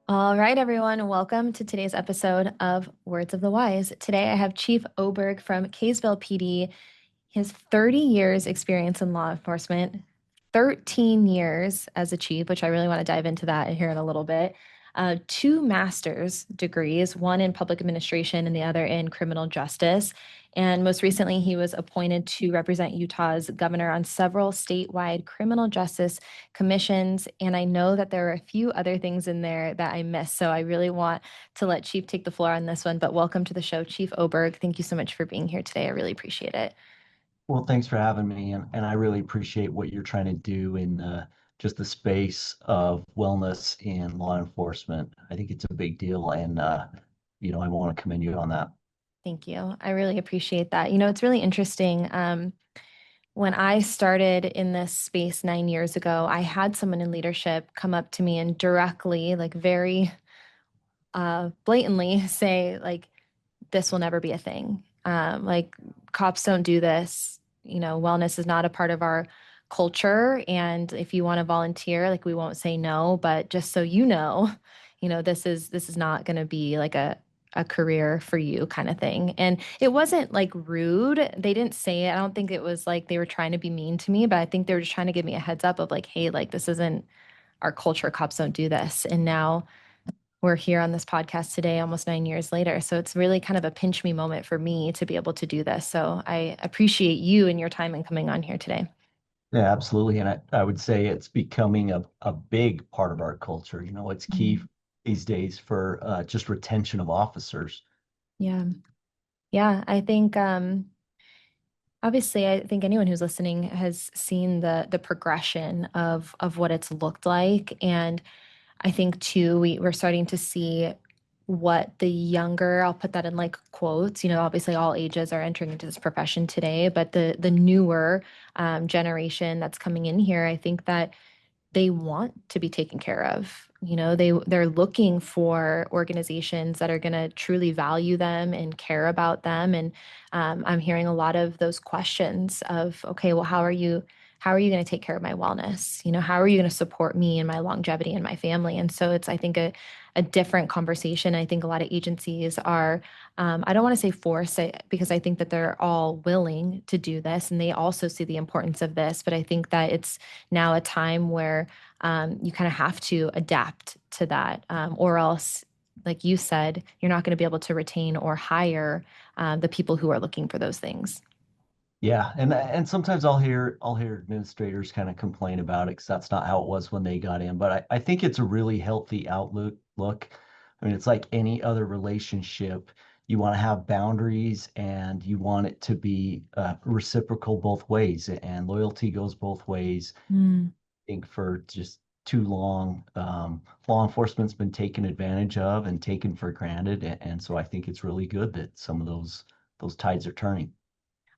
All right, everyone, welcome to today's episode of Words of the Wise. Today I have Chief Oberg from Kaysville PD. His 30 years experience in law enforcement, 13 years as a chief, which I really want to dive into that here in a little bit. Two master's degrees, one in public administration and the other in criminal justice. And most recently, he was appointed to represent Utah's governor on several statewide criminal justice commissions. And I know that there are a few other things in there that I missed. So I really want to let Chief take the floor on this one. But welcome to the show, Chief Oberg. Thank you so much for being here today. I really appreciate it. Well, thanks for having me, and I really appreciate what you're trying to do in just the space of wellness in law enforcement. I think it's a big deal, and I want to commend you on that. Thank you. I really appreciate that. It's really interesting. When I started in this space 9 years ago, I had someone in leadership come up to me and directly, like very blatantly say, like, this will never be a thing. Like, cops don't do this. Wellness is not a part of our culture. And if you want to volunteer, like, we won't say no, but just so this is not going to be like a career for you kind of thing. And it wasn't like rude. They didn't say it. I don't think it was like they were trying to be mean to me, but I think they were just trying to give me a heads up of like, hey, like this isn't our culture. Cops don't do this. And now we're here on this podcast today, almost 9 years later. So it's really kind of a pinch me moment for me to be able to do this. So I appreciate you and your time in coming on here today. Yeah, absolutely, and I would say it's becoming a big part of our culture. It's key Mhm. these days for just retention of officers. Yeah. Yeah. I think obviously I think anyone who's listening has seen the progression of what it's looked like. And I think too, we're starting to see what the younger, I'll put that in like quotes, obviously all ages are entering into this profession today, but the newer generation that's coming in here, I think that they want to be taken care of. They're looking for organizations that are going to truly value them and care about them. And I'm hearing a lot of those questions of, okay, well, how are you going to take care of my wellness? How are you going to support me and my longevity and my family? And so it's, I think, a different conversation. I think a lot of agencies are, I don't want to say forced because I think that they're all willing to do this and they also see the importance of this. But I think that it's now a time where you kind of have to adapt to that, or else, like you said, you're not going to be able to retain or hire the people who are looking for those things. Yeah, and sometimes I'll hear administrators kind of complain about it because that's not how it was when they got in. But I think it's a really healthy outlook. Look, I mean, it's like any other relationship. You want to have boundaries and you want it to be reciprocal both ways, and loyalty goes both ways. Mm. I think for just too long, law enforcement's been taken advantage of and taken for granted, and so I think it's really good that some of those tides are turning.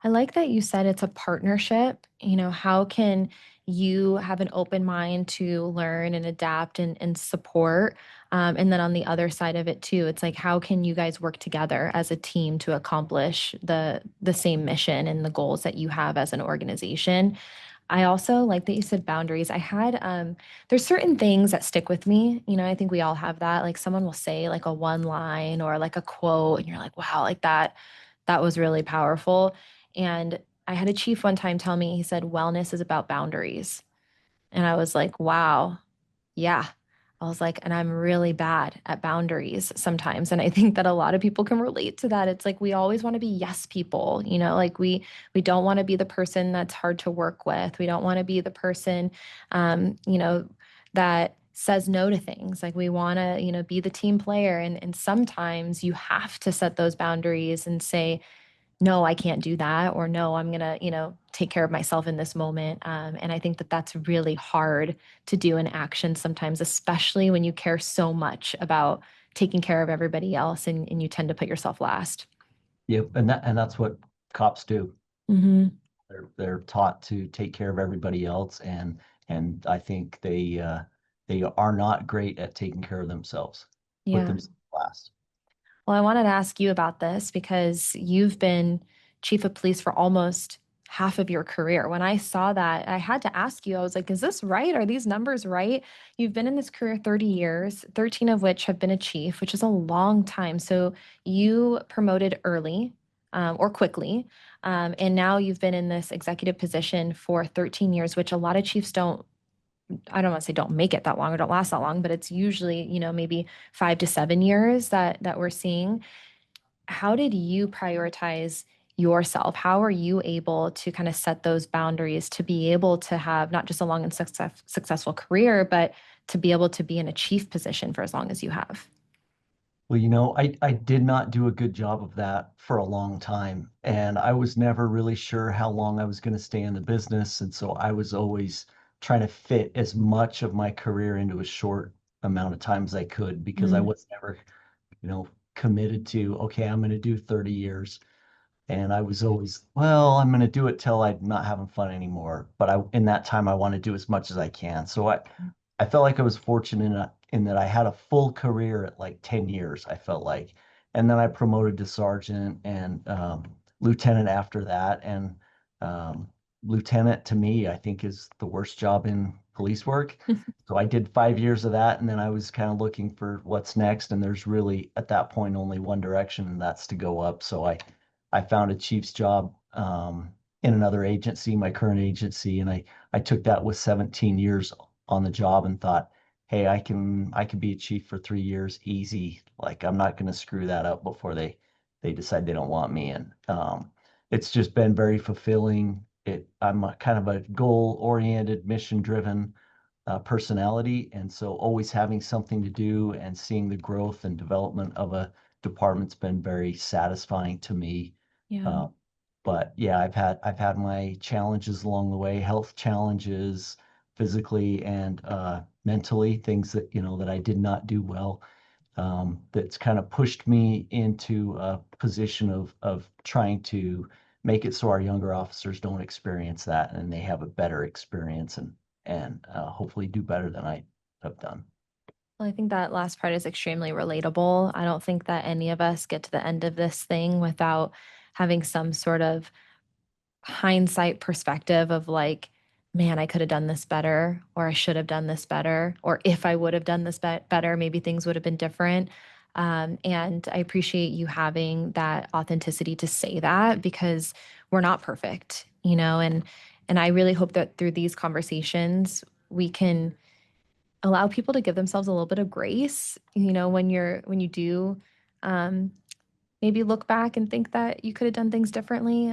I like that you said it's a partnership. How can you have an open mind to learn and adapt and support? And then on the other side of it too, it's like how can you guys work together as a team to accomplish the same mission and the goals that you have as an organization? I also like that you said boundaries. There's certain things that stick with me. I think we all have that. Like someone will say like a one line or like a quote, and you're like, wow, like that was really powerful. And I had a chief one time tell me, he said, wellness is about boundaries. And I was like, wow, yeah. I was like, and I'm really bad at boundaries sometimes. And I think that a lot of people can relate to that. It's like we always want to be yes people, like we don't want to be the person that's hard to work with. We don't want to be the person that says no to things. Like we want to, be the team player. And sometimes you have to set those boundaries and say, no, I can't do that, or no, I'm going to, take care of myself in this moment. And I think that that's really hard to do in action sometimes, especially when you care so much about taking care of everybody else and you tend to put yourself last. Yep, and that's what cops do. Hmm. They're taught to take care of everybody else, and I think they are not great at taking care of themselves. Put Yeah. themselves last. Well, I wanted to ask you about this because you've been chief of police for almost half of your career. When I saw that, I had to ask you, I was like, is this right? Are these numbers right? You've been in this career 30 years, 13 of which have been a chief, which is a long time. So you promoted early or quickly. And now you've been in this executive position for 13 years, which a lot of chiefs don't, I don't want to say don't make it that long or don't last that long, but it's usually, maybe 5 to 7 years that we're seeing. How did you prioritize yourself? How are you able to kind of set those boundaries to be able to have not just a long and successful career, but to be able to be in a chief position for as long as you have? Well, I did not do a good job of that for a long time. And I was never really sure how long I was going to stay in the business. And so I was always trying to fit as much of my career into a short amount of time as I could because I Mm. was never, you know, committed to, okay, I'm going to do 30 years. And I was always, well, I'm going to do it till I'm not having fun anymore. But in that time, I want to do as much as I can. So I felt like I was fortunate in that I had a full career at like 10 years, I felt like. And then I promoted to sergeant and lieutenant after that. And um, lieutenant to me, I think is the worst job in police work. So I did 5 years of that. And then I was kind of looking for what's next. And there's really, at that point, only one direction, and that's to go up. So I found a chief's job in another agency, my current agency, and I took that with 17 years on the job and thought, hey, I can be a chief for 3 years easy. Like I'm not going to screw that up before they decide they don't want me. And it's just been very fulfilling. I'm a kind of a goal-oriented, mission-driven personality, and so always having something to do and seeing the growth and development of a department's been very satisfying to me. Yeah. Uh, but yeah, I've had my challenges along the way, health challenges, physically and mentally, things that that I did not do well. That's kind of pushed me into a position of trying to make it so our younger officers don't experience that and they have a better experience and hopefully do better than I have done. Well, I think that last part is extremely relatable. I don't think that any of us get to the end of this thing without having some sort of hindsight perspective of like, man, I could have done this better, or I should have done this better, or if I would have done this better, maybe things would have been different. And I appreciate you having that authenticity to say that because we're not perfect, and I really hope that through these conversations we can allow people to give themselves a little bit of grace, when you do um, maybe look back and think that you could have done things differently.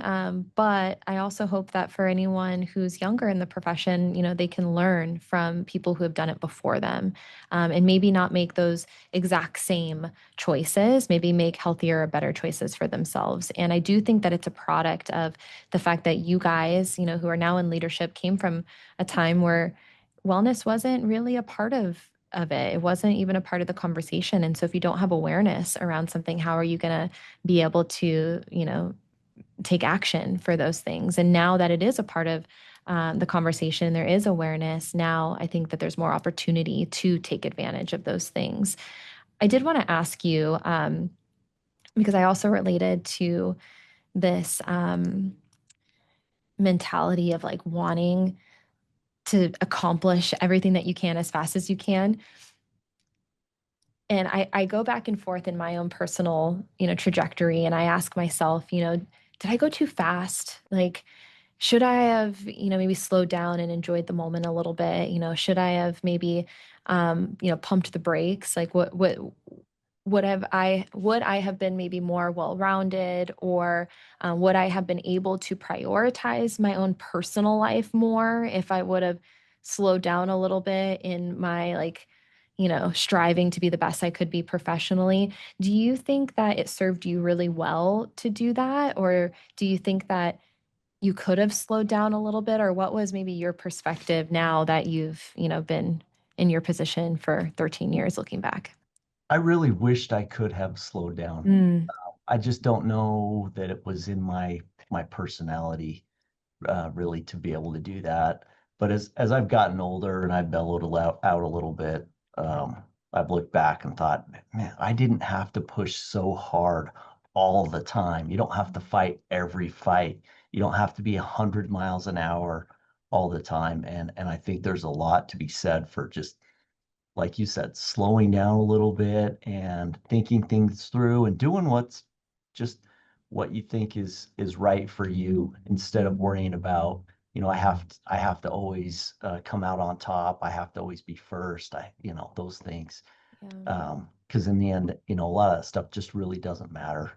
But I also hope that for anyone who's younger in the profession, they can learn from people who have done it before them, and maybe not make those exact same choices, maybe make healthier or better choices for themselves. And I do think that it's a product of the fact that you guys, who are now in leadership, came from a time where wellness wasn't really a part of it. It wasn't even a part of the conversation. And so if you don't have awareness around something, how are you going to be able to, take action for those things? And now that it is a part of the conversation, there is awareness. Now I think that there's more opportunity to take advantage of those things. I did want to ask you, because I also related to this mentality of like wanting to accomplish everything that you can as fast as you can. And I go back and forth in my own personal, trajectory. And I ask myself, did I go too fast? Like, should I have, maybe slowed down and enjoyed the moment a little bit? Should I have maybe, pumped the brakes? Like, what would I have been maybe more well-rounded, or would I have been able to prioritize my own personal life more if I would have slowed down a little bit in my like, striving to be the best I could be professionally? Do you think that it served you really well to do that? Or do you think that you could have slowed down a little bit? Or what was maybe your perspective now that you've, been in your position for 13 years looking back? I really wished I could have slowed down. Mm. I just don't know that it was in my personality really to be able to do that. But as I've gotten older and I've bellowed out a little bit, I've looked back and thought, man, I didn't have to push so hard all the time. You don't have to fight every fight. You don't have to be 100 miles an hour all the time. And I think there's a lot to be said for just, like you said, slowing down a little bit and thinking things through and doing what's just what you think is right for you instead of worrying about, I have to always come out on top. I have to always be first. Those things. Yeah. Because in the end, a lot of that stuff just really doesn't matter.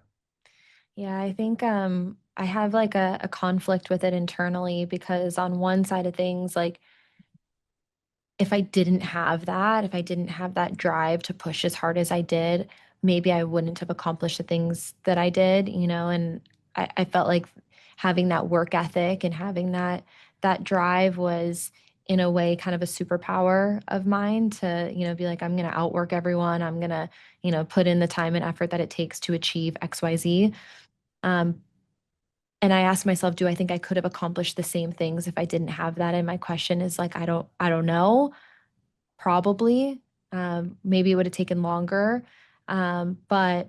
Yeah, I think I have like a conflict with it internally because on one side of things, like if I didn't have that, if I didn't have that drive to push as hard as I did, maybe I wouldn't have accomplished the things that I did, and I felt like having that work ethic and having that drive was in a way kind of a superpower of mine to, be like, I'm gonna outwork everyone. I'm gonna, put in the time and effort that it takes to achieve XYZ. Um, and I asked myself, do I think I could have accomplished the same things if I didn't have that? And my question is like, I don't know. Probably. Maybe it would have taken longer. But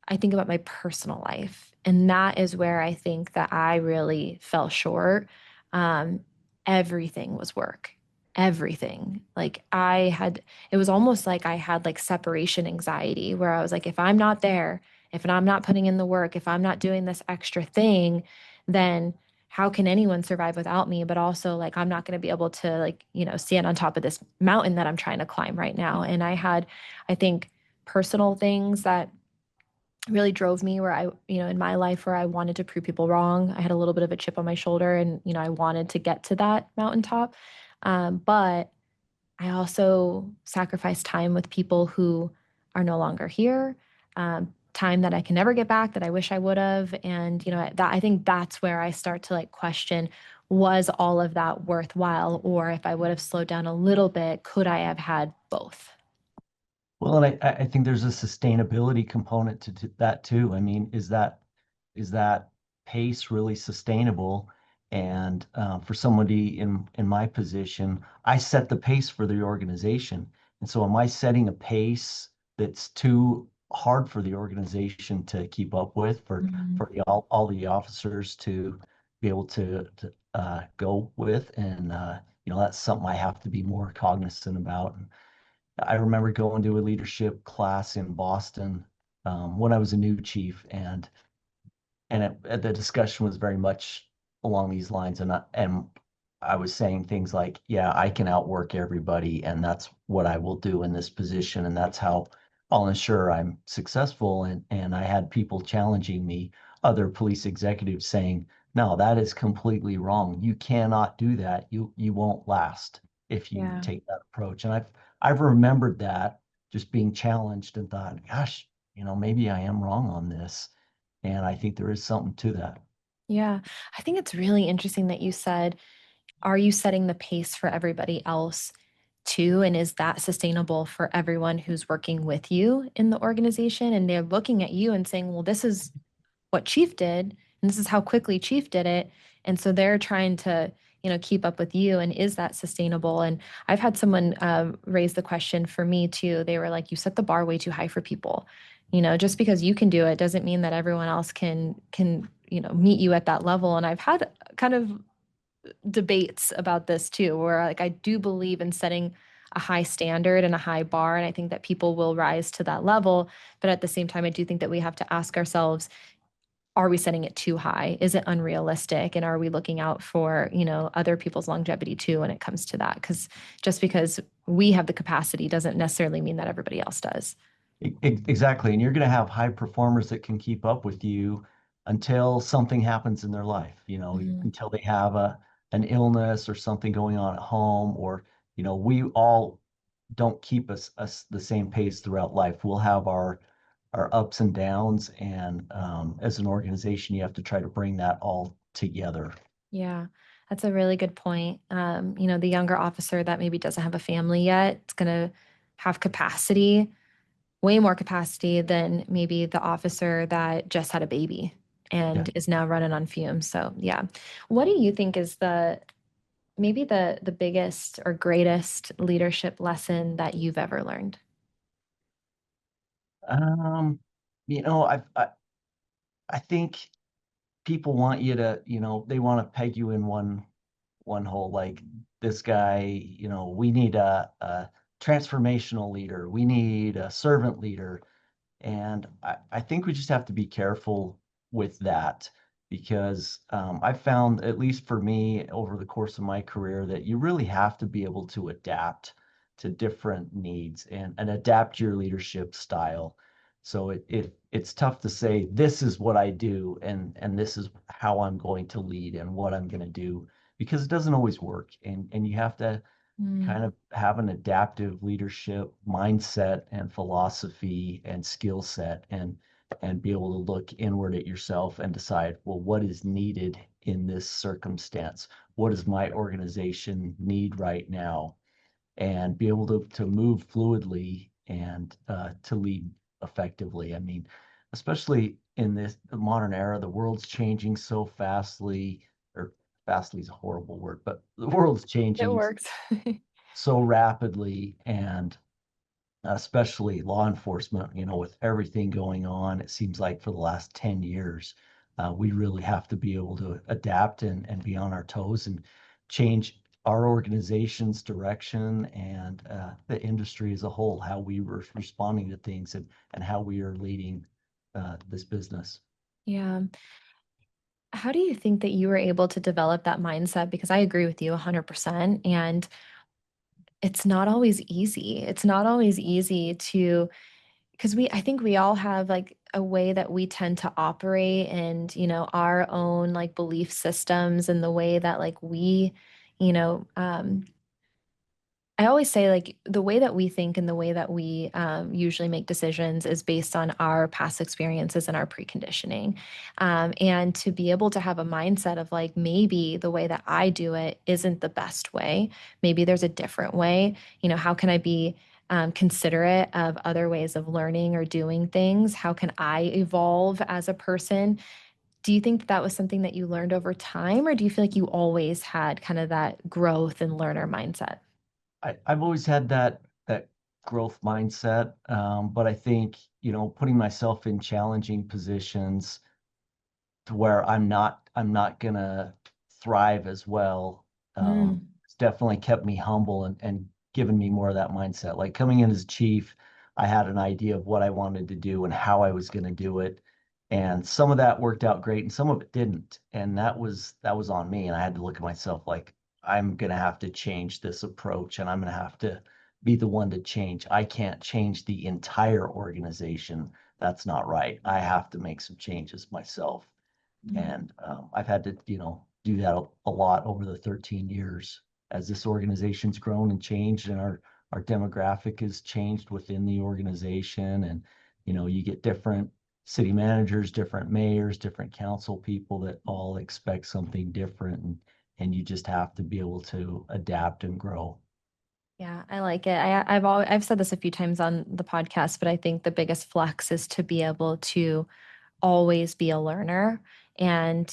I think about my personal life, and that is where I think that I really fell short. Um, Everything was work. Everything. It was almost like I had like separation anxiety where I was like, if I'm not there, if I'm not putting in the work, if I'm not doing this extra thing, then how can anyone survive without me? But also, like, I'm not going to be able to, like, stand on top of this mountain that I'm trying to climb right now. And I think, personal things that really drove me where in my life where I wanted to prove people wrong. I had a little bit of a chip on my shoulder and, I wanted to get to that mountaintop. But I also sacrificed time with people who are no longer here, time that I can never get back that I wish I would have. And, that I think that's where I start to like question, was all of that worthwhile? Or if I would have slowed down a little bit, could I have had both? Well, and I think there's a sustainability component to that too. I mean, is that pace really sustainable? And for somebody in my position, I set the pace for the organization. And so, am I setting a pace that's too hard for the organization to keep up with, Mhm. for all the officers to be able to go with? And that's something I have to be more cognizant about. I remember going to a leadership class in Boston when I was a new chief, and the discussion was very much along these lines, and I was saying things like, "Yeah, I can outwork everybody, and that's what I will do in this position, and that's how I'll ensure I'm successful." And I had people challenging me, other police executives saying, "No, that is completely wrong. You cannot do that. You won't last if you Yeah. take that approach." And I've remembered that, just being challenged, and thought, "Gosh, maybe I am wrong on this." And I think there is something to that. Yeah. I think it's really interesting that you said, are you setting the pace for everybody else too? And is that sustainable for everyone who's working with you in the organization? And they're looking at you and saying, well, this is what Chief did, and this is how quickly Chief did it. And so they're trying to, keep up with you. And is that sustainable? And I've had someone raise the question for me too. They were like, you set the bar way too high for people. Just because you can do it doesn't mean that everyone else can meet you at that level. And I've had kind of debates about this too, where like I do believe in setting a high standard and a high bar, and I think that people will rise to that level. But at the same time, I do think that we have to ask ourselves, are we setting it too high? Is it unrealistic? And are we looking out for, other people's longevity too when it comes to that? Because just because we have the capacity doesn't necessarily mean that everybody else does. Exactly. And you're going to have high performers that can keep up with you until something happens in their life, Mhm. until they have an illness or something going on at home, or, we all don't keep us the same pace throughout life. We'll have our ups and downs. And as an organization, you have to try to bring that all together. Yeah, that's a really good point. The younger officer that maybe doesn't have a family yet, it's going to have capacity, way more capacity than maybe the officer that just had a baby Yeah. and is now running on fumes. So, yeah. What do you think is the biggest or greatest leadership lesson that you've ever learned? Um, you know, I think people want you to, they want to peg you in one hole. Like this guy, we need a transformational leader. We need a servant leader. And I think we just have to be careful with that because I found, at least for me, over the course of my career, that you really have to be able to adapt to different needs and adapt your leadership style. So it's tough to say this is what I do and this is how I'm going to lead and what I'm going to do because it doesn't always work. And you have to Mm, kind of have an adaptive leadership mindset and philosophy and skill set and be able to look inward at yourself and decide, well, what is needed in this circumstance? What does my organization need right now? And be able to move fluidly and to lead effectively. I mean, especially in this modern era, the world's changing so fastly, or fastly is a horrible word, but the world's it changing works. so rapidly, and especially law enforcement, with everything going on, it seems like for the last 10 years, we really have to be able to adapt and be on our toes and change our organization's direction and the industry as a whole, how we were responding to things and how we are leading this business. Yeah. How do you think that you were able to develop that mindset? Because I agree with you 100%. And it's not always easy. It's not always easy to, because I think we all have like a way that we tend to operate and, our own like belief systems and the way that like we, you know, I always say like the way that we think and the way that we usually make decisions is based on our past experiences and our preconditioning. And to be able to have a mindset of like maybe the way that I do it isn't the best way. Maybe there's a different way. How can I be considerate of other ways of learning or doing things? How can I evolve as a person? Do you think that that was something that you learned over time, or do you feel like you always had kind of that growth and learner mindset? I've always had that growth mindset, but I think putting myself in challenging positions to where I'm not gonna thrive as well. Mm. It's definitely kept me humble and given me more of that mindset. Like coming in as chief, I had an idea of what I wanted to do and how I was gonna do it. And some of that worked out great and some of it didn't. And that was on me. And I had to look at myself like I'm gonna have to change this approach and I'm gonna have to be the one to change. I can't change the entire organization. That's not right. I have to make some changes myself. Mm. And I've had to, do that a lot over the 13 years as this organization's grown and changed and our demographic has changed within the organization. And, you get different city managers, different mayors, different council people that all expect something different. And you just have to be able to adapt and grow. Yeah, I like it. I've said this a few times on the podcast, but I think the biggest flex is to be able to always be a learner and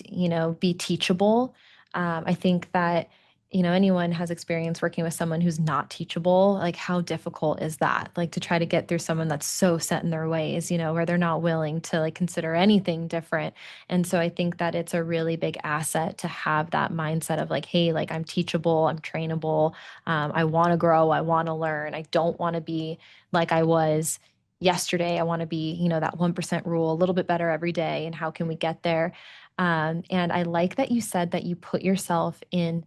be teachable. I think that anyone has experience working with someone who's not teachable. Like, how difficult is that, like, to try to get through someone that's so set in their ways, where they're not willing to like consider anything different. And so I think that it's a really big asset to have that mindset of like, hey, like, I'm teachable, I'm trainable, I want to grow, I want to learn, I don't want to be like I was yesterday. I want to be, that 1% rule a little bit better every day. And how can we get there? And I like that you said that you put yourself in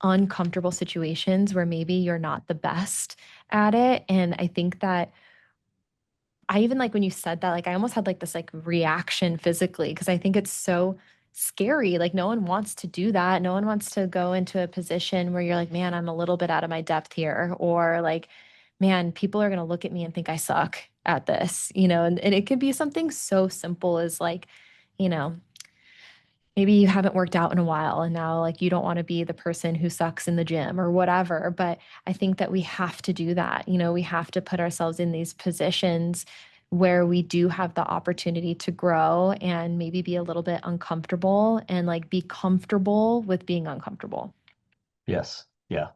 uncomfortable situations where maybe you're not the best at it. And I think that I even like when you said that, like I almost had like this like reaction physically because I think it's so scary. Like no one wants to do that. No one wants to go into a position where you're like, man, I'm a little bit out of my depth here. Or like, man, people are going to look at me and think I suck at this, and it could be something so simple as like, you know, maybe you haven't worked out in a while and now like you don't want to be the person who sucks in the gym or whatever. But I think that we have to do that. We have to put ourselves in these positions where we do have the opportunity to grow and maybe be a little bit uncomfortable and like be comfortable with being uncomfortable. Yes. Yeah.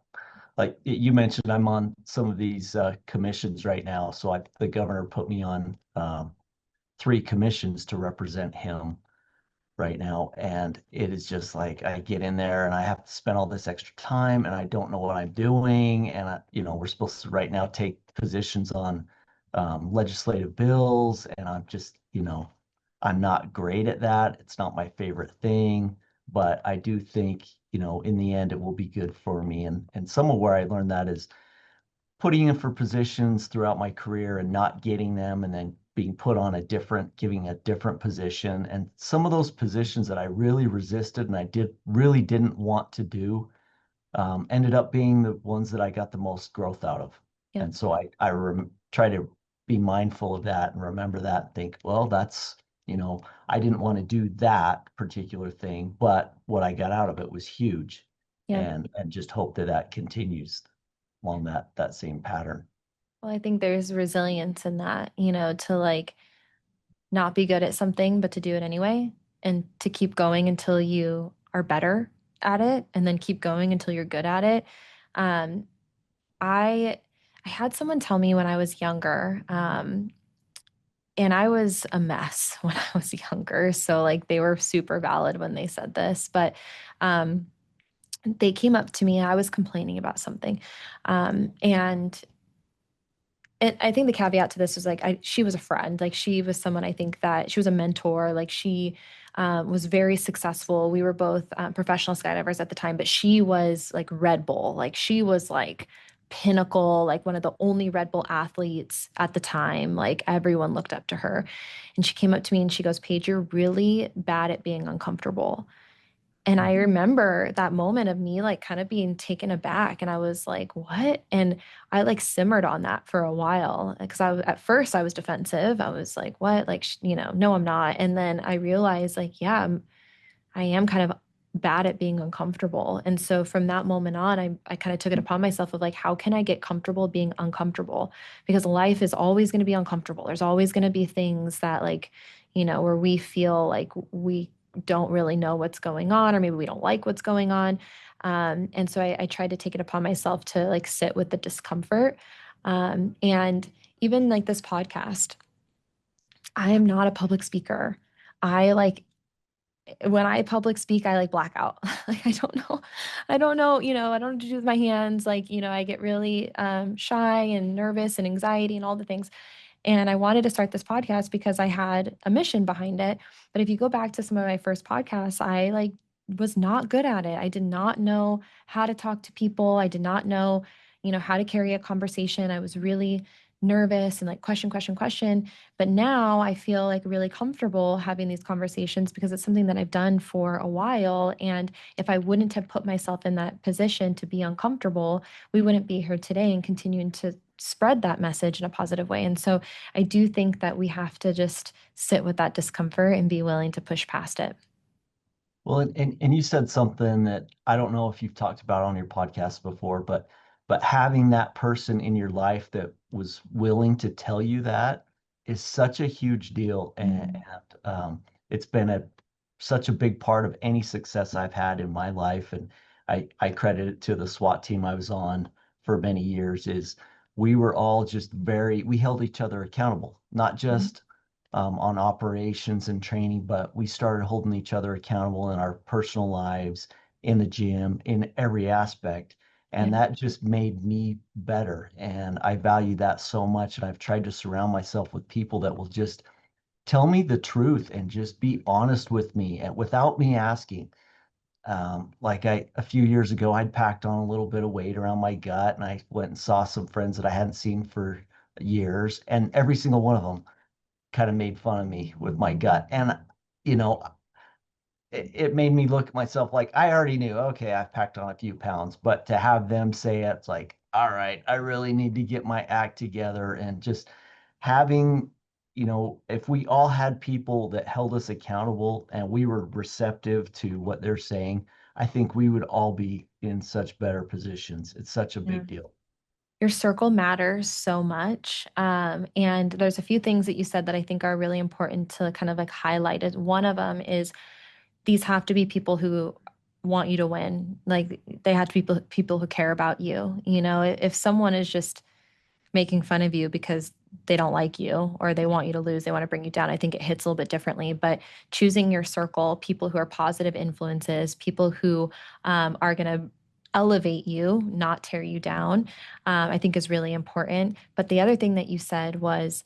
Like you mentioned, I'm on some of these commissions right now. So the governor put me on three commissions to represent him. right now. And it is just like I get in there and I have to spend all this extra time and I don't know what I'm doing. And we're supposed to right now take positions on legislative bills, and I'm just, I'm not great at that. It's not my favorite thing, but I do think, in the end, it will be good for me. And some of where I learned that is putting in for positions throughout my career and not getting them, and then being put on giving a different position. And some of those positions that I really resisted and I really didn't want to do, ended up being the ones that I got the most growth out of. Yep. And so try to be mindful of that and remember that and think, well, I didn't want to do that particular thing, but what I got out of it was huge. Yep. And just hope that that continues along that same pattern. Well, I think there's resilience in that, to like not be good at something, but to do it anyway and to keep going until you are better at it and then keep going until you're good at it. Um, I I had someone tell me when I was younger, and I was a mess when I was younger. So like they were super valid when they said this, but um, they came up to me. I was complaining about something, and I think the caveat to this was like she was a friend. Like she was someone I think that she was a mentor. Like she was very successful. We were both professional skydivers at the time, but she was like Red Bull. Like she was like pinnacle, like one of the only Red Bull athletes at the time. Like everyone looked up to her. And she came up to me and she goes, Paige, you're really bad at being uncomfortable. And I remember that moment of me like kind of being taken aback. And I was like, what? And I like simmered on that for a while because at first I was defensive. I was like, what? Like, no, I'm not. And then I realized, like, yeah, I am kind of bad at being uncomfortable. And so from that moment on, I kind of took it upon myself of like, how can I get comfortable being uncomfortable? Because life is always going to be uncomfortable. There's always going to be things that like, where we feel like we don't really know what's going on, or maybe we don't like what's going on. And so I tried to take it upon myself to like sit with the discomfort. And even like this podcast, I am not a public speaker. I like when I public speak, I like black out. Like I don't know, I don't know what to do with my hands. Like, I get really shy and nervous and anxiety and all the things. And I wanted to start this podcast because I had a mission behind it. But if you go back to some of my first podcasts, I like was not good at it. I did not know how to talk to people. I did not know, how to carry a conversation. I was really nervous and like question, question, question. But now I feel like really comfortable having these conversations because it's something that I've done for a while. And if I wouldn't have put myself in that position to be uncomfortable, we wouldn't be here today and continuing to spread that message in a positive way. And so I do think that we have to just sit with that discomfort and be willing to push past it. Well, and you said something that I don't know if you've talked about on your podcast before, but having that person in your life that was willing to tell you that is such a huge deal, Mm. it's been such a big part of any success I've had in my life, and I credit it to the SWAT team I was on for many years. Is we were all just we held each other accountable, not Mhm. just on operations and training, but we started holding each other accountable in our personal lives, in the gym, in every aspect. Yeah. And that just made me better. And I value that so much. And I've tried to surround myself with people that will just tell me the truth and just be honest with me and without me asking. A few years ago, I'd packed on a little bit of weight around my gut, and I went and saw some friends that I hadn't seen for years, and every single one of them kind of made fun of me with my gut. And, you know, it made me look at myself like I already knew, okay, I've packed on a few pounds, but to have them say it, it's like, all right, I really need to get my act together. And just having, if we all had people that held us accountable and we were receptive to what they're saying, I think we would all be in such better positions. It's such a Yeah. big deal. Your circle matters so much. And there's a few things that you said that I think are really important to kind of like highlight. One of them is these have to be people who want you to win. Like they have to be people who care about you. If someone is just making fun of you because they don't like you or they want you to lose, they want to bring you down. I think it hits a little bit differently, but choosing your circle, people who are positive influences, people who are going to elevate you, not tear you down, I think is really important. But the other thing that you said was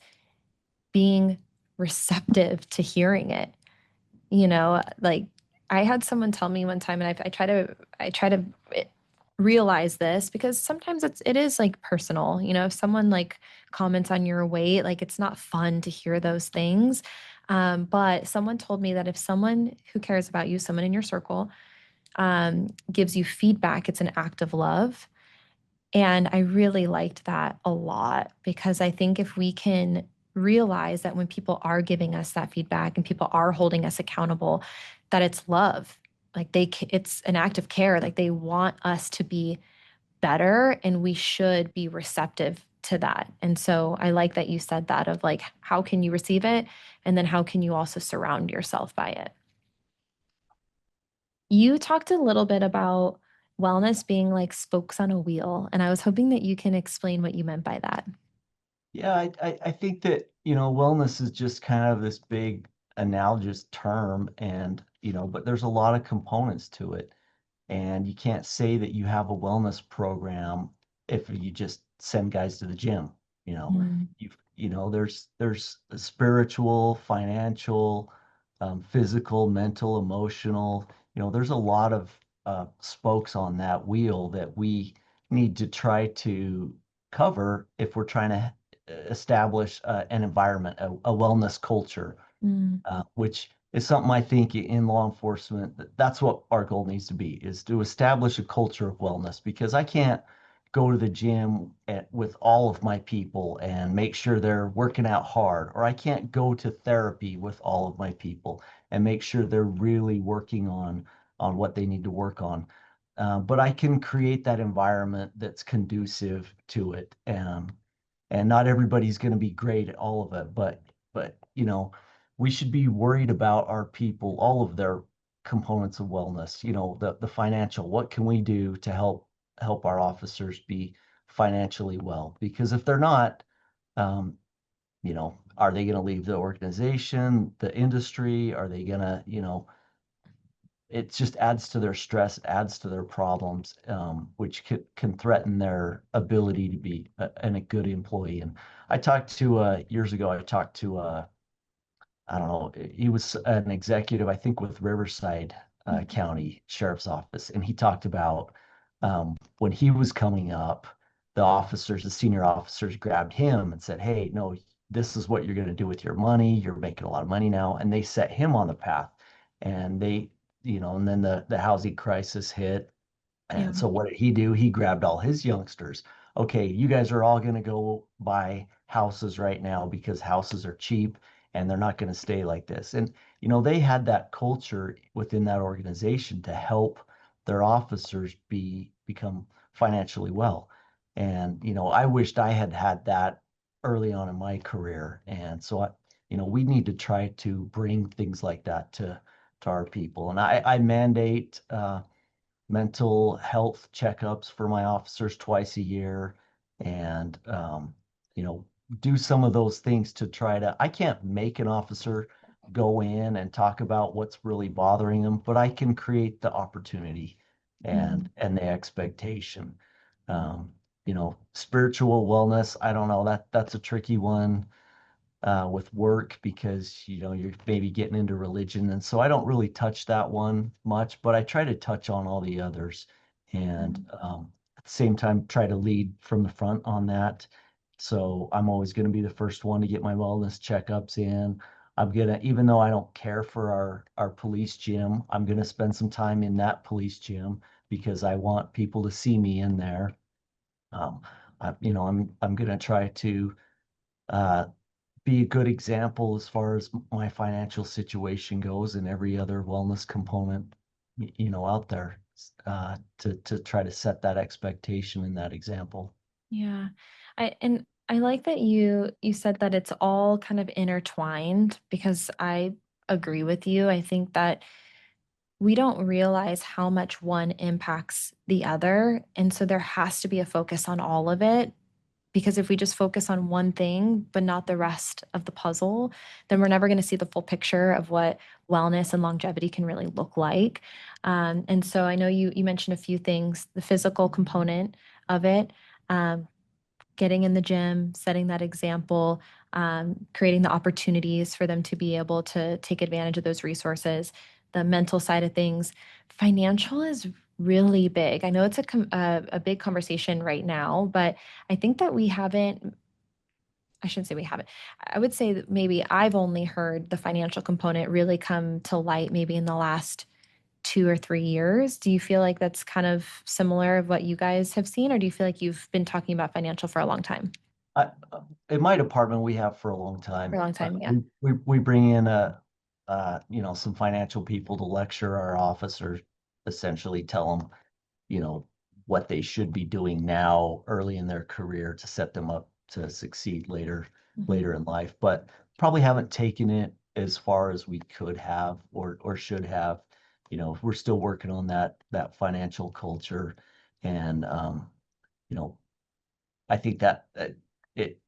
being receptive to hearing it. Like I had someone tell me one time, and I try to realize this because sometimes it is like personal. If someone like comments on your weight, like it's not fun to hear those things. But someone told me that if someone who cares about you, someone in your circle, gives you feedback, it's an act of love. And I really liked that a lot because I think if we can realize that when people are giving us that feedback and people are holding us accountable, that it's love. Like it's an act of care. Like they want us to be better and we should be receptive to that. And so I like that you said that of like, how can you receive it? And then how can you also surround yourself by it? You talked a little bit about wellness being like spokes on a wheel, and I was hoping that you can explain what you meant by that. Yeah, I think that, wellness is just kind of this big analogous term and, but there's a lot of components to it. And you can't say that you have a wellness program if you just send guys to the gym. You know, Mm, there's spiritual, financial, physical, mental, emotional. There's a lot of spokes on that wheel that we need to try to cover if we're trying to establish an environment, a wellness culture, mm, which is something I think in law enforcement, that's what our goal needs to be, is to establish a culture of wellness because I can't go to the gym with all of my people and make sure they're working out hard, or I can't go to therapy with all of my people and make sure they're really working on what they need to work on. But I can create that environment that's conducive to it. And not everybody's going to be great at all of it, but we should be worried about our people, all of their components of wellness, the financial, what can we do to help our officers be financially well? Because if they're not, um, are they going to leave the organization, the industry? Are they going to, it just adds to their stress, adds to their problems, which can threaten their ability to be a good employee. And I talked to years ago, I talked to I don't know, he was an executive, I think, with Riverside County Sheriff's Office, and he talked about when he was coming up, the senior officers grabbed him and said, "Hey, no, this is what you're going to do with your money. You're making a lot of money now," and they set him on the path. And and then the housing crisis hit, yeah. and so what did he do? He grabbed all his youngsters. Okay, you guys are all going to go buy houses right now because houses are cheap and they're not going to stay like this. And, they had that culture within that organization to help their officers become financially well. And, I wished I had had that early on in my career. And so we need to try to bring things like that to our people. And I mandate, mental health checkups for my officers twice a year and you know do some of those things to try to I can't make an officer go in and talk about what's really bothering them, but I can create the opportunity Mm. and the expectation. Spiritual wellness, I don't know, that's a tricky one with work because you're maybe getting into religion, and so I don't really touch that one much, but I try to touch on all the others, and at the same time try to lead from the front on that. So I'm always going to be the first one to get my wellness checkups in. I'm gonna, even though I don't care for our police gym, I'm gonna spend some time in that police gym because I want people to see me in there. Um, I'm gonna try to uh, be a good example as far as my financial situation goes and every other wellness component, out there, to try to set that expectation and that example. Yeah. I like that you said that it's all kind of intertwined because I agree with you. I think that we don't realize how much one impacts the other, and so there has to be a focus on all of it Because if we just focus on one thing, but not the rest of the puzzle, then we're never going to see the full picture of what wellness and longevity can really look like. And so I know you mentioned a few things, the physical component of it, um, getting in the gym, setting that example, creating the opportunities for them to be able to take advantage of those resources, the mental side of things. Financial is really big. I know it's a big conversation right now, but I think that we haven't, I shouldn't say we haven't. I would say that maybe I've only heard the financial component really come to light maybe in the last 2 or 3 years. Do you feel like that's kind of similar of what you guys have seen, or do you feel like you've been talking about financial for a long time? I, in my department, we have for a long For a time. long time, yeah. We bring in some financial people to lecture our officers, essentially tell them, you know, what they should be doing now early in their career to set them up to succeed Mhm. later in life. But probably haven't taken it as far as we could have or should have. We're still working on that financial culture, and you know, I think that it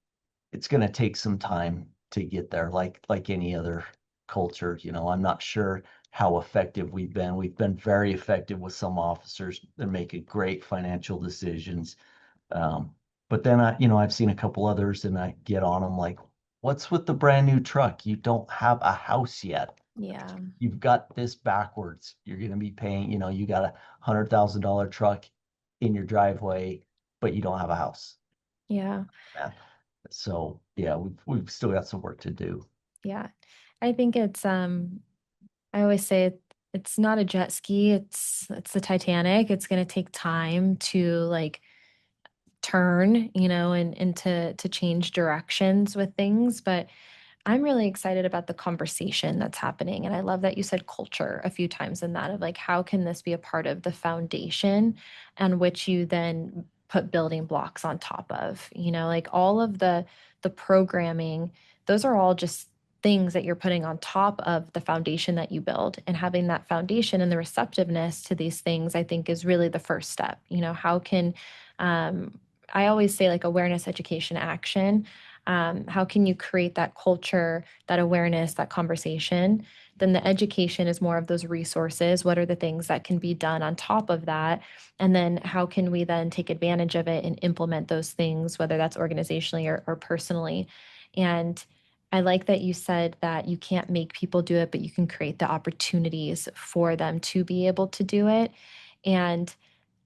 it's going to take some time to get there, like any other culture. I'm not sure how effective we've been. We've been very effective with some officers. They're making great financial decisions. Um, but then I've seen a couple others, and I get on them like, "What's with the brand new truck? You don't have a house yet. Yeah. You've got this backwards. You're going to be paying. You got $100,000 truck in your driveway, but you don't have a house." Yeah. Man. So yeah, we've still got some work to do. Yeah. I think I always say it's not a jet ski, it's the Titanic. It's going to take time to like turn, and to change directions with things, but I'm really excited about the conversation that's happening. And I love that you said culture a few times in that of like, how can this be a part of the foundation and which you then put building blocks on top of, like all of the programming, those are all just things that you're putting on top of the foundation that you build, and having that foundation and the receptiveness to these things, I think is really the first step. How can, um, I always say like awareness, education, action. How can you create that culture, that awareness, that conversation? Then the education is more of those resources. What are the things that can be done on top of that? And then how can we then take advantage of it and implement those things, whether that's organizationally or personally? And I like that you said that you can't make people do it, but you can create the opportunities for them to be able to do it. And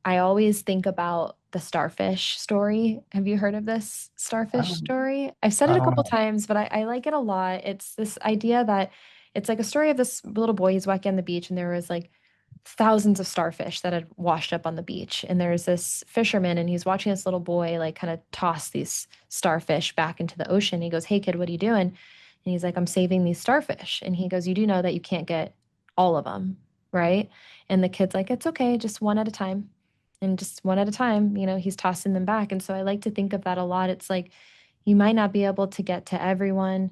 I always think about the starfish story. Have you heard of this I starfish don't, story? I've said it I a don't couple know. times, but I like it a lot. It's this idea that it's like a story of this little boy. He's walking on the beach, and there was like thousands of starfish that had washed up on the beach. And there's this fisherman, and he's watching this little boy like kind of toss these starfish back into the ocean. He goes, "Hey, kid, what are you doing?" And he's like, "I'm saving these starfish." And he goes, "You do know that you can't get all of them, right?" And the kid's like, "It's okay, just one at a time." And just one at a time, he's tossing them back. And so I like to think of that a lot. It's like you might not be able to get to everyone,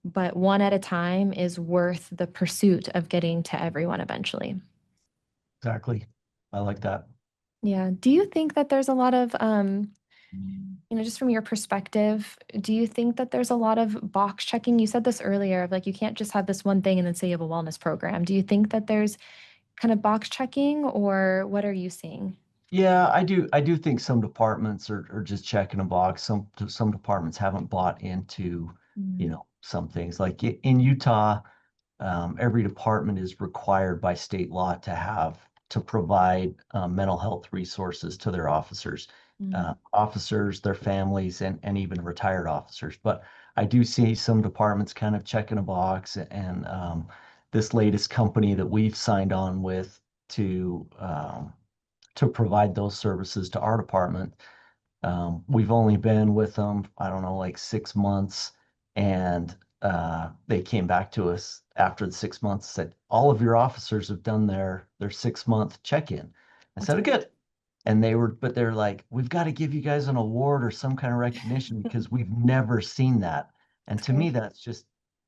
but one at a time is worth the pursuit of getting to everyone eventually. Exactly. I like that. Yeah. Do you think that there's a lot of, just from your perspective, do you think that there's a lot of box checking? You said this earlier of like, you can't just have this one thing and then say you have a wellness program. Do you think that there's kind of box checking, or what are you seeing? Yeah, I do think some departments are just checking a box. Some departments haven't bought into, Mm, some things. Like in Utah, every department is required by state law to provide mental health resources to their officers, mm, officers, their families, and even retired officers. But I do see some departments kind of checking a box, and this latest company that we've signed on with to provide those services to our department. We've only been with them, I don't know, like 6 months, and they came back to us after the 6 months, said all of your officers have done their 6 month check-in. I that's said, great. good. But they're like, we've got to give you guys an award or some kind of recognition because we've never seen that. And That's to me, great. that's just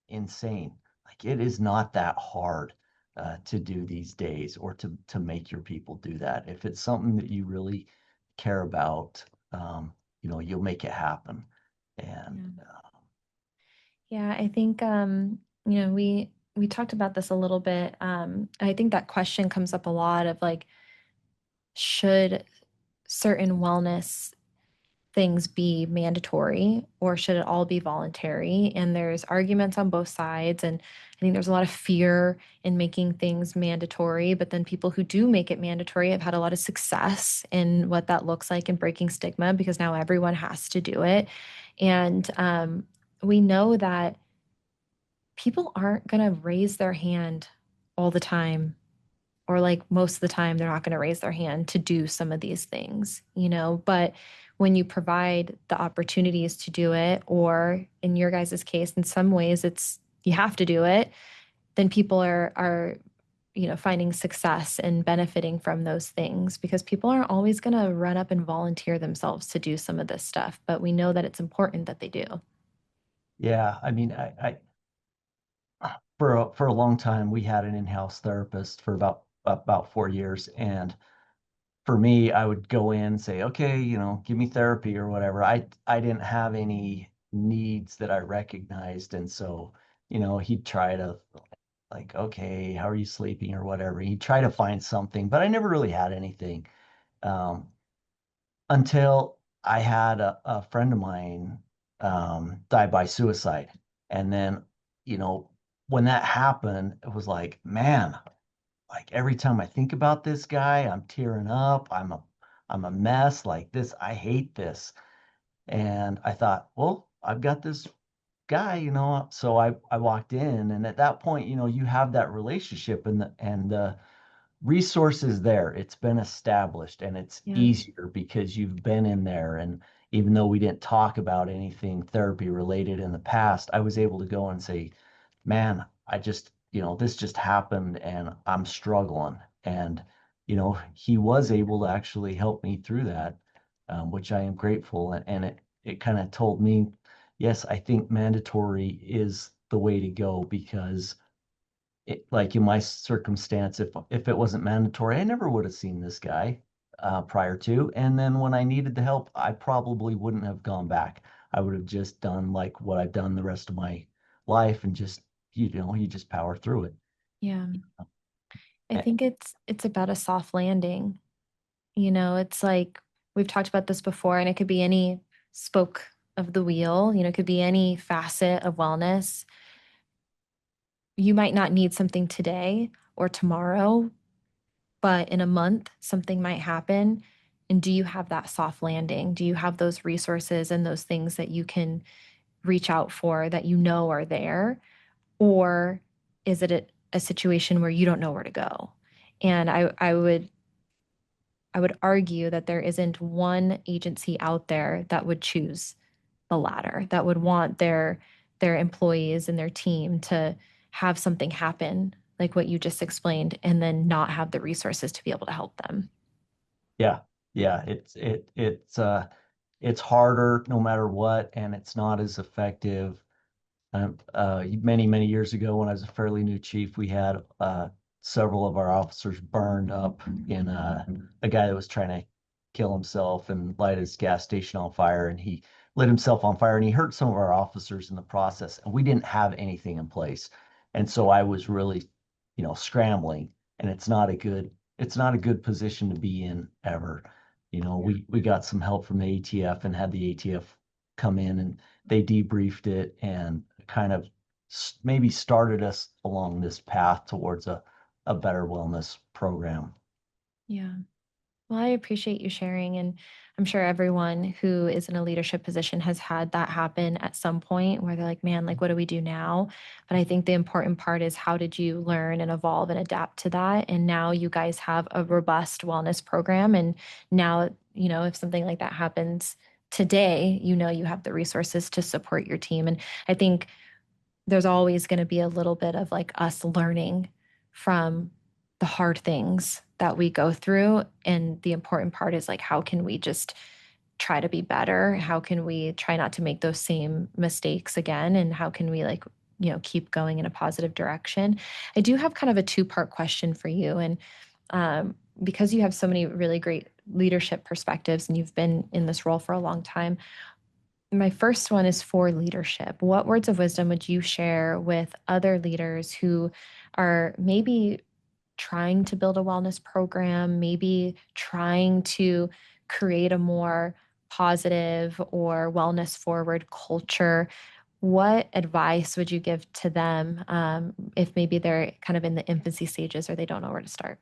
insane. Like it is not that hard to do these days, or to make your people do that. If it's something that you really care about, you'll make it happen. And Yeah. Yeah, I think we talked about this a little bit. I think that question comes up a lot of like, should certain wellness things be mandatory or should it all be voluntary? And there's arguments on both sides. And I think there's a lot of fear in making things mandatory. But then people who do make it mandatory have had a lot of success in what that looks like in breaking stigma because now everyone has to do it. And we know that people aren't going to raise their hand all the time, or like most of the time they're not going to raise their hand to do some of these things, but when you provide the opportunities to do it, or in your guys' case in some ways it's you have to do it, then people are finding success and benefiting from those things because people aren't always going to run up and volunteer themselves to do some of this stuff, but we know that it's important that they do. yeah, I mean, for a long time we had an in-house therapist for about 4 years, and for me, I would go in and say, okay, give me therapy or whatever. I didn't have any needs that I recognized, and so he'd try to, like, okay, how are you sleeping or whatever. He'd try to find something, but I never really had anything. Um, until I had a friend of mine die by suicide. And then, you know, when that happened, it was like, man, like every time I think about this guy, I'm tearing up. I'm a mess. Like this, I hate this. And I thought, well, I've got this guy, so I walked in, and at that point, you have that relationship, and the resources there. It's been established, and it's Yeah. easier because you've been in there. And even though we didn't talk about anything therapy related in the past, I was able to go and say, man, I just, this just happened and I'm struggling. And, he was able to actually help me through that, which I am grateful. And it kind of told me, yes, I think mandatory is the way to go because like in my circumstance, if it wasn't mandatory, I never would have seen this guy prior to. And then when I needed the help, I probably wouldn't have gone back. I would have just done like what I've done the rest of my life and just, you just power through it. Yeah. I Eh, think it's about a soft landing. It's like we've talked about this before, and it could be any spoke of the wheel, it could be any facet of wellness. You might not need something today or tomorrow, but in a month, something might happen. And do you have that soft landing? Do you have those resources and those things that you can reach out for that are there? Or is it a situation where you don't know where to go? And I would argue that there isn't one agency out there that would choose the latter, that would want their employees and their team to have something happen like what you just explained and then not have the resources to be able to help them. yeah, yeah, it's harder no matter what, and it's not as effective. Many, many years ago, when I was a fairly new chief, we had several of our officers burned up in a guy that was trying to kill himself and light his gas station on fire. And he lit himself on fire and he hurt some of our officers in the process. And we didn't have anything in place. And so I was really, scrambling. And it's not a good position to be in ever. We got some help from the ATF and had the ATF come in, and they debriefed it and kind of maybe started us along this path towards a better wellness program. Yeah. Well, I appreciate you sharing. And I'm sure everyone who is in a leadership position has had that happen at some point where they're like, man, like, what do we do now? But I think the important part is how did you learn and evolve and adapt to that? And now you guys have a robust wellness program. And now, if something like that happens today, you have the resources to support your team. And I think there's always going to be a little bit of like us learning from the hard things that we go through. And the important part is like, how can we just try to be better? How can we try not to make those same mistakes again? And how can we like, keep going in a positive direction? I do have kind of a two-part question for you. And because you have so many really great leadership perspectives, and you've been in this role for a long time. My first one is for leadership. What words of wisdom would you share with other leaders who are maybe trying to build a wellness program, maybe trying to create a more positive or wellness forward culture? What advice would you give to them if maybe they're kind of in the infancy stages or they don't know where to start?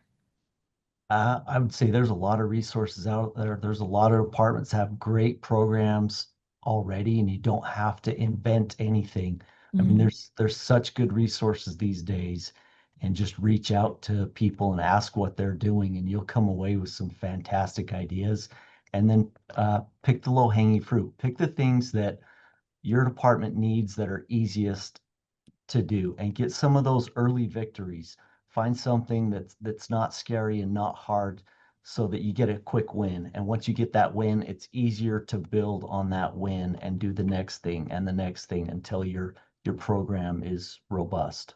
I would say there's a lot of resources out there. There's a lot of departments that have great programs already, and you don't have to invent anything. I mean, Mm, there's such good resources these days, and just reach out to people and ask what they're doing, and you'll come away with some fantastic ideas. And then pick the low-hanging fruit. Pick the things that your department needs that are easiest to do and get some of those early victories. Find something that's not scary and not hard so that you get a quick win. And once you get that win, it's easier to build on that win and do the next thing and the next thing until your program is robust.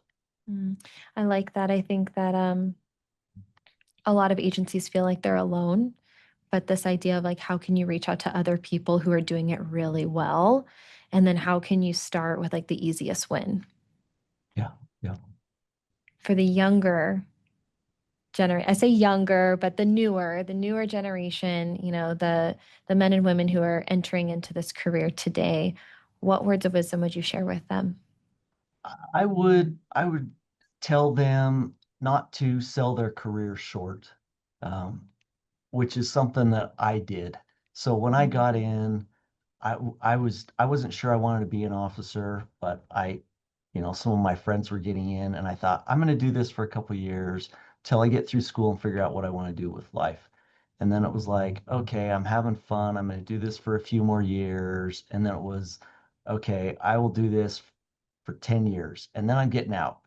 mm. I like that. I think that a lot of agencies feel like they're alone, but this idea of like, how can you reach out to other people who are doing it really well? And then how can you start with like the easiest win? Yeah. Yeah. For the younger generation, I say younger, but the newer generation, the men and women who are entering into this career today, what words of wisdom would you share with them? I would tell them not to sell their career short. Um, which is something that I did. So when I Mm, got in, I wasn't sure I wanted to be an officer, but some of my friends were getting in, and I thought I'm going to do this for a couple of years till I get through school and figure out what I want to do with life. And then it was like, okay, I'm having fun. I'm going to do this for a few more years. And then it was, okay, I will do this for 10 years, and then I'm getting out.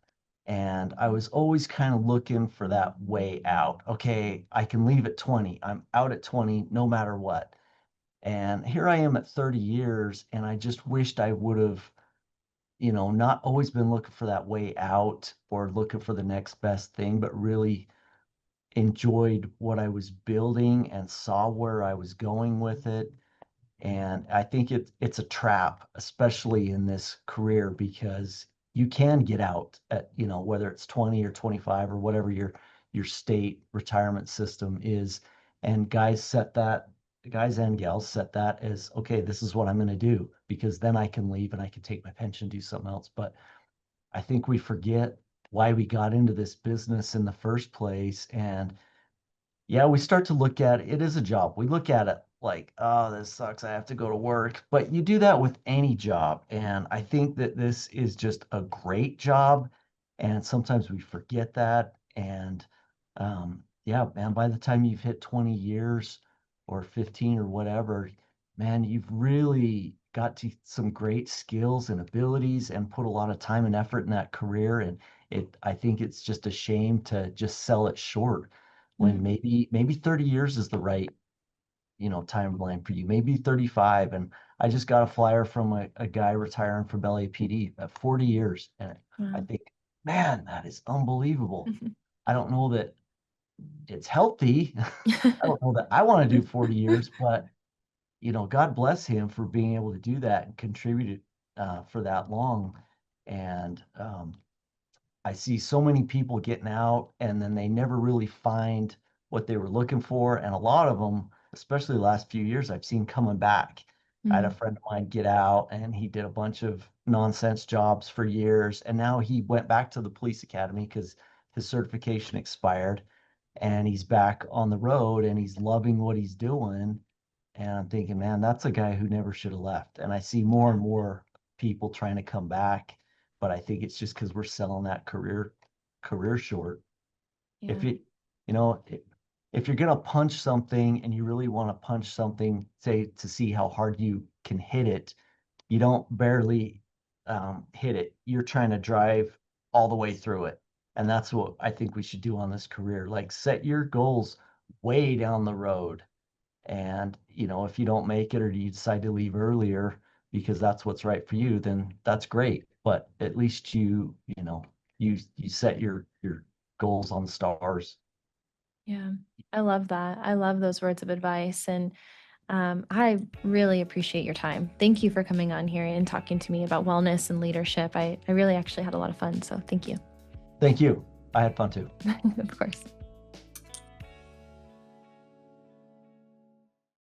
And I was always kind of looking for that way out. Okay, I can leave at 20. I'm out at 20 no matter what. And here I am at 30 years, and I just wished I would have, not always been looking for that way out or looking for the next best thing, but really enjoyed what I was building and saw where I was going with it. And I think it's a trap, especially in this career, because you can get out at, whether it's 20 or 25 or whatever your state retirement system is. And guys and gals set that as, okay, this is what I'm going to do, because then I can leave and I can take my pension, do something else. But I think we forget why we got into this business in the first place. And yeah, we start to look at it as a job. We look at it like, oh, this sucks. I have to go to work. But you do that with any job. And I think that this is just a great job. And sometimes we forget that. And yeah, man, by the time you've hit 20 years or 15 or whatever, man, you've really got to some great skills and abilities and put a lot of time and effort in that career. And I think it's just a shame to just sell it short when mm, maybe 30 years is the right, timeline for you, maybe 35. And I just got a flyer from a guy retiring from LAPD at 40 years. And I wow. think, man, that is unbelievable. I don't know that it's healthy. I don't know that I want to do 40 years, but God bless him for being able to do that and contribute for that long. And I see so many people getting out and then they never really find what they were looking for. And a lot of them, especially the last few years, I've seen coming back. I had a Mm, friend of mine get out and he did a bunch of nonsense jobs for years. And now he went back to the police academy because his certification expired and he's back on the road and he's loving what he's doing. And I'm thinking, man, that's a guy who never should have left. And I see more yeah, and more people trying to come back, but I think it's just because we're selling that career short. If yeah, you, you know, if you're gonna punch something and you really want to punch something, say to see how hard you can hit it, you don't barely hit it. You're trying to drive all the way through it. And that's what I think we should do on this career. Like set your goals way down the road and, if you don't make it or you decide to leave earlier because that's what's right for you, then that's great. But at least you set your goals on the stars. Yeah. I love that. I love those words of advice. And I really appreciate your time. Thank you for coming on here and talking to me about wellness and leadership. I really actually had a lot of fun. So thank you. Thank you. I had fun too. Of course.